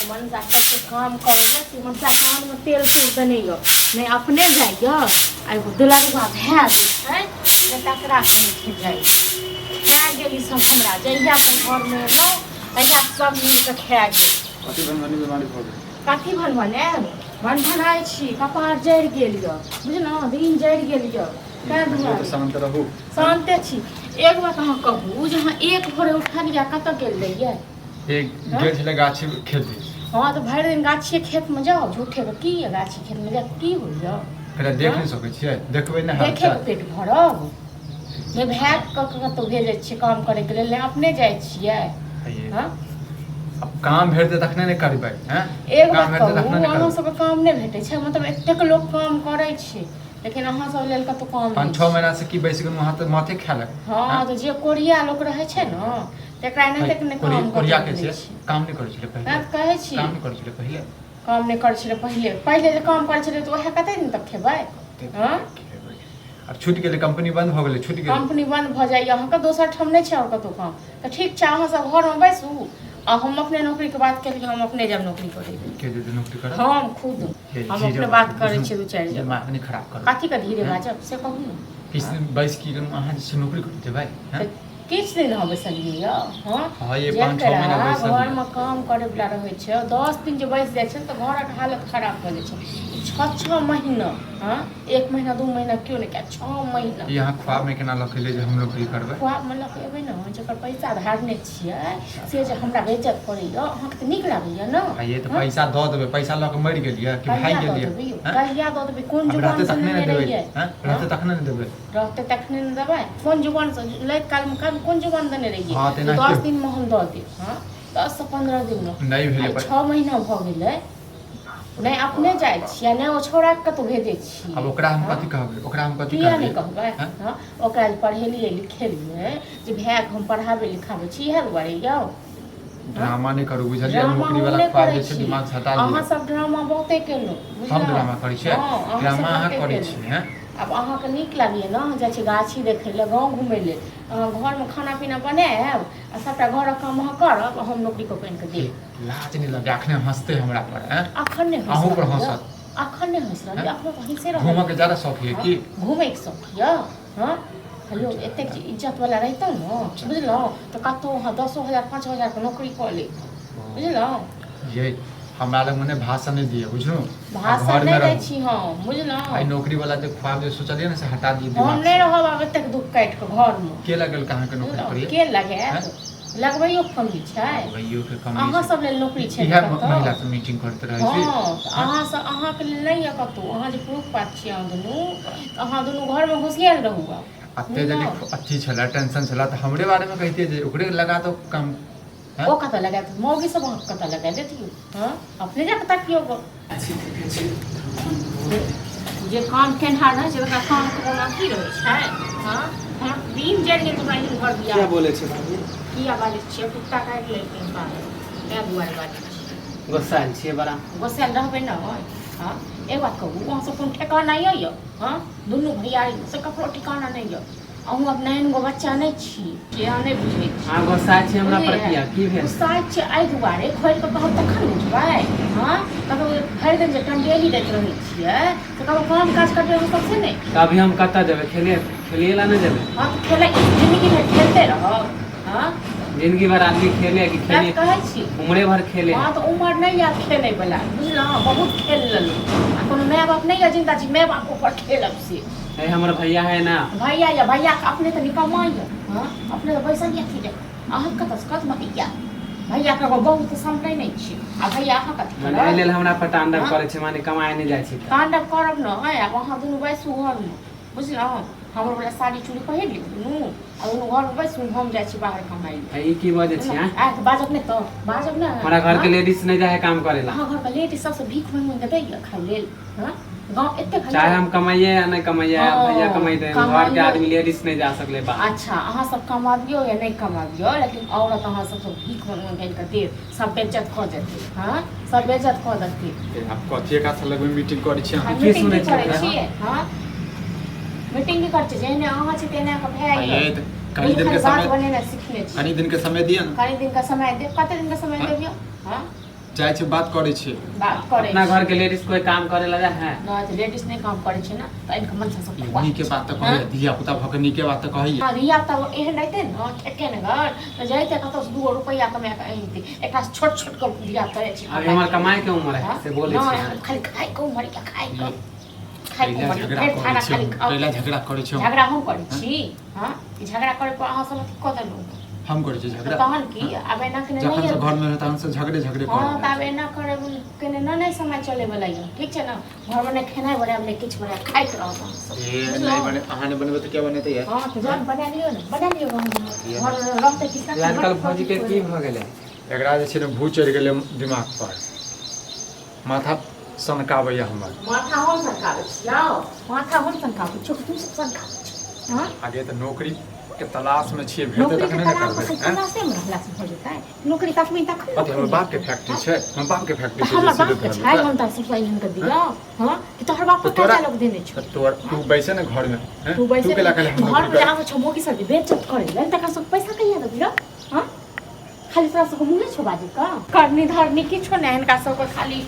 मन से काम करे कि मन कान में तेल देने नहीं अपने जाइए आ दुलरुआ भए जे छै तकरा कहीं जाइए खा गेली सब हमरा जहिया अपन घर में एलहुँ तहिया सब मिल के खा गेल कथी बनबने भनाइ छी कपार जरि गेल यऽ बुझलहुँ दिन जरि गेल यऽ शान्ते छी। एक बात अहाँ कहू जे अहाँ एक भोरे उठलियै कतऽ गेल रहियै? गेल छलै गाछी खेत दिस। हाँ तो भरि दिन गाछिए खेत में जाओ झूठे के की गाछी खेत में जाओ की होइए? पहिले देख नहीं सकै छियै देखबै ने देखे के पेट भरब नहीं भाय कतौ भेजै छियै काम करे के लेल अपने जाइ छियै। हाँ अब काम भेटतै तखने ने करबै हैं एक बात कहू अहाँ सबके काम नहीं भेटै छै मतलब एतेक लोग काम करै छै लेकिन अहाँ सब लेल कतौ काम 5-6 महीना से की बैस के माथे खालक। हाँ तो जे कोरिया लोग रहै छै न तेकरा एनाहिते के काम कोरिया के छै काम नहीं करै छलै पहिले कहै छी काम नहीं करै छलै पहिले काम नहीं करै छलै पहिले जे काम करै छलै तऽ ओहे कते दिन तक खेबै? हाँ अब छूट गेलै कंपनी बंद भ गेलै छूट गेलै कंपनी बंद भ जाइए अहाँके दोसर ठाम नहीं छै और कतौ काम तो ठीक छै अहाँ सब घर में बैसू आ हम अपने नौकरी के बात करी हम अपने जब नौकरी करै के जे नौकरी करब हम खुद हम अपने बात करै छी दू चारि जगह दिमाग नहीं खराब कर कथी का धीरे बाजब से कहू ने किस दिन 22 की अहाँ जे नौकरी कर देबै हैं किछु दिन हम बैसलियै यऽ हाँ ये 5-6 महीना बैसल घर में काम करे वाला रहै छै 10 दिन जे बैस जाइ छै तऽ घरक हालत खराब भऽ जाइ छै 6 महीना। हाँ 1 महीना 2 महीना क्यों नहीं क्या 6 महीना यहाँ ख्वाब में केना लखेले जे हम नौकरी करबै ख्वाब में लखेबै न जकर पैसा धारने छियै से जे हमरा बेइज्जत करैय अहाँके तऽ नीक लागैया न ये तो पैसा दऽ देबै पैसा लऽ के मरि गेलियै कि भाइ गेलियै कहिया दऽ देबै कोन जुबान से तखने लेने देबै रहियै रहते तखने ने देबै रहते तखने ने देबै कोन जुबान से लैत काल में कोन जुबान देने रहियै? हाँ, 10 दिन में हम दऽ देब। हाँ 10 से 15 दिन में नहीं भेलै 6 महीना भऽ गेलै नहीं अपने जाइ छियै नहीं ओ छौड़ा के कतौ भेजै छी। अब ओकरा हम कथी कहबै ओकरा हम कथी किया नहीं कहबै? हाँ ओकरा पढ़ेलियै लिखेलियै जे भाय हम पढ़ाबै लिखाबै छी इएह दुआरे यौ ड्रामा नहीं करू बुझलियै नौकरी वाला ख्वाब जे छै दिमाग से हटा दियौ। अहाँ सब ड्रामा बहुते केलहुँ हम ड्रामा करै छियै ड्रामा अहाँ करै छी हैं अब अहाँके नीक लागैए ने जाइ छी गाछी देखै लए गाँव घुमै लेल अहाँ घरमे खाना पीना बनायब आ सबटा घरक काम अहाँ करब हम नौकरी कऽ के देब। लाज नहीं लगे अखने हंसते हमरा पर हैं अखन नहीं अहूँ पर हंसत अखन नहीं हंस रहल अखन तो हंसे रहल घूमऽ के ज्यादा शौक है की घूमै के शौक यऽ? हाँ हेलो एतेक इज्जत वाला रहितौ ने बुझलहुँ तऽ कतहु अहाँ 10,000 5,000 के नौकरी कऽ ले बुझलहुँ। ये हमरा लग मने भाषण नहीं दिए बुझलू भाषण नहीं दै छी हम बुझलहुँ आई नौकरी वाला जे ख्वाब जे सोचलिए ना से हटा दिए हम दिमाग नहीं रहब आब एतेक दुख काटि के घर में के लगल कहाँ के नौकरी करिए के लगायत लगबैयो कमी छै भइयो के कमी अहाँ सब लेल नौकरी छै इहे महिला से मीटिंग करते रहे छी हाँ अहाँ सब अहाँ के लेल नहीं है कतौ अहाँ जे प्रूफ पात छी अहाँ दुनू घर में होशियार रहू अते जल्दी अच्छी छला टेंशन छला तो हमरे बारे में कहते जे ओकरे लगा दो काम ओ कतऽ लगा दे मौगी सब कतऽ लगा देतियो? हाँ अपने जाके ताकियो गो जे काम केनहार रहै छै ओकरा काम करना की रहै छै? हाँ हम दिन जरि गेल हमरा ई घर बिया क्या बोले छे बाबू किया बाजै छियै कुत्ता काटि लेलकै बाहर कै दुआरे बाजै छियै गोसाइल छिए बड़ा गोसाइल रहबै ने। हाँ एक बात कहू अहाँ सब कोन ठेकाना यऽ? हाँ दुनू भैयारी से ककरो ठिकाना नहीं यऽ अहूँ अब 9 गो बच्चा नहीं छी जे अहाँ नहीं बुझै छी। हां गोसाइल छिए हमरा पर किया की भेल गोसाइल छिए एहि दुआरे खोलि कऽ कहब तखन बुझबै। हाँ कतौ भरि दिन जे टंडेली दैत रहै छियै तऽ कतौ काम काज करबै हम सबसे नहीं अभी हम कतऽ जेबै खेलिए ला नहीं जेबै? हाँ तो खेला जिंदगी में खेलते रहब। हाँ जिंदगी भर आदमी खेले कि खेले कहै छी उम्रे भर खेले। हाँ तो उम्र नहीं याद खेले वाला बुझलहुँ बहुत खेल लेलहुँ आ कोनो माय बाप नहीं है जिंदा छी माय बाप ऊपर खेलब से है हमर भैया है ना भैया या भैया के अपने तो निकम्मा यऽ। हाँ अपने तो बैसल यऽ कि अहाँ कतऽ से कत भैया भैया के बहुत सामने नहीं छी आ भैया अहाँ कथी मने एहि लेल हमरा पर तांडव करे छै माने कमाए नहीं जाइ छै तांडव करब न आब अहाँ दुनू बैसू घर में बुझलहुँ हमर वाला साड़ी चूड़ी पहिर लियौ दुनू आ दुनू घर में बैसू हम जाइ छी बाहर कमाई ले। ई की बजै छी आ तऽ बाजब नहीं तो बाजब ना हमरा घर के लेडीज नहीं जाए काम करे ला अहाँ घर के लेडीज सबसे भीख मांग के दैया खाइ लेल। हाँ गाँव एते चाहे हम कमाइए या नहीं कमाइए भैया कमाइते घर के आदमी लेडीज नहीं जा सकले बा। अच्छा अहाँ सब कमाबियो या नहीं कमाबियो लेकिन औरत अहाँ सब भीख मांग के देब सब बेइज्जत कऽ देतै। हाँ सब बेइज्जत कऽ देतै। आप कथी का था लगमे मीटिंग करै छी की मीटिंग सुनै करै छी छियै? हाँ मीटिंग करै छियै जेहने अहाँ छी तेहने के भाय ये कनी दिन के बात समय बनेना सीखने छी कनी दिन के समय दिया ना कनी दिन का समय दे कते दिन का समय देबियो? हाँ जाइ छै बात करै छै बात करे अपना घर के लेडीज कोई काम करे लगा है ना तो लेडीज नहीं काम करे छै ना तो इनका मन से सब नीके बात तऽ कहै धिया पुता भके नीके बात तऽ कहै रिया तब एहन रहते न ठेके न घर तो जाइते कतौ 2 रुपया कमा के आइते एकरा छोट छोट कर दिया करे छै अभी हमार कमाए के उम्र है से बोले ना, छै खाली खाइ को मर के खाइ को खाइ को मर झगड़ा के खाना करै खाली छै खाओ पहिला झगड़ा करै छै झगड़ा हम करे छी हां ई झगड़ा करे पर अहाँ सब क देलु हम करै छी झगड़ा तहन की अब एना के जखन नहीं से घर में रहता हम से झगड़े हां कर तब एना करे के नहीं समय चले वाला है ठीक छै ना घर में खेनाइ बने हमने किछ बने खाइत रहब ए नहीं बने अहाँ ने बनबे त क्या बनेतै यार हां तो जान बना लियो ना घर रहते कितना आजकल भौजी के की भ गेलै एकरा जे छै ने भू चढ़ि गेलै दिमाग पर माथा सनकाबैया हमर माथा हम सरकाबै छियौ माथा हम सरकाबै छियौ तू सब सरकाबै छियौ हां आगे त नौकरी के तलाश में छियै भेटै नौकरी तखने के ने तलाश करबै में तलाशे में रहला से हो जेतै नौकरी तखनी तक अथी हमर बाप के फैक्ट्री छै हम बाप के फैक्ट्री छै हमर जे बाप के छै हम त सब इनन कर दियो हां कि तोहर बाप तो के तोरा- क्या लोग देने छौ तू बैसे ने घर में हैं? तू वैसे के लगा हम घर में आवे छौ मोगी सब बेचत करे ले तका सब पैसा कहिया देबियो हां खाली तोरा सब मुंह छौ बाजी का करनी धरनी किछो नै इनका सब के खाली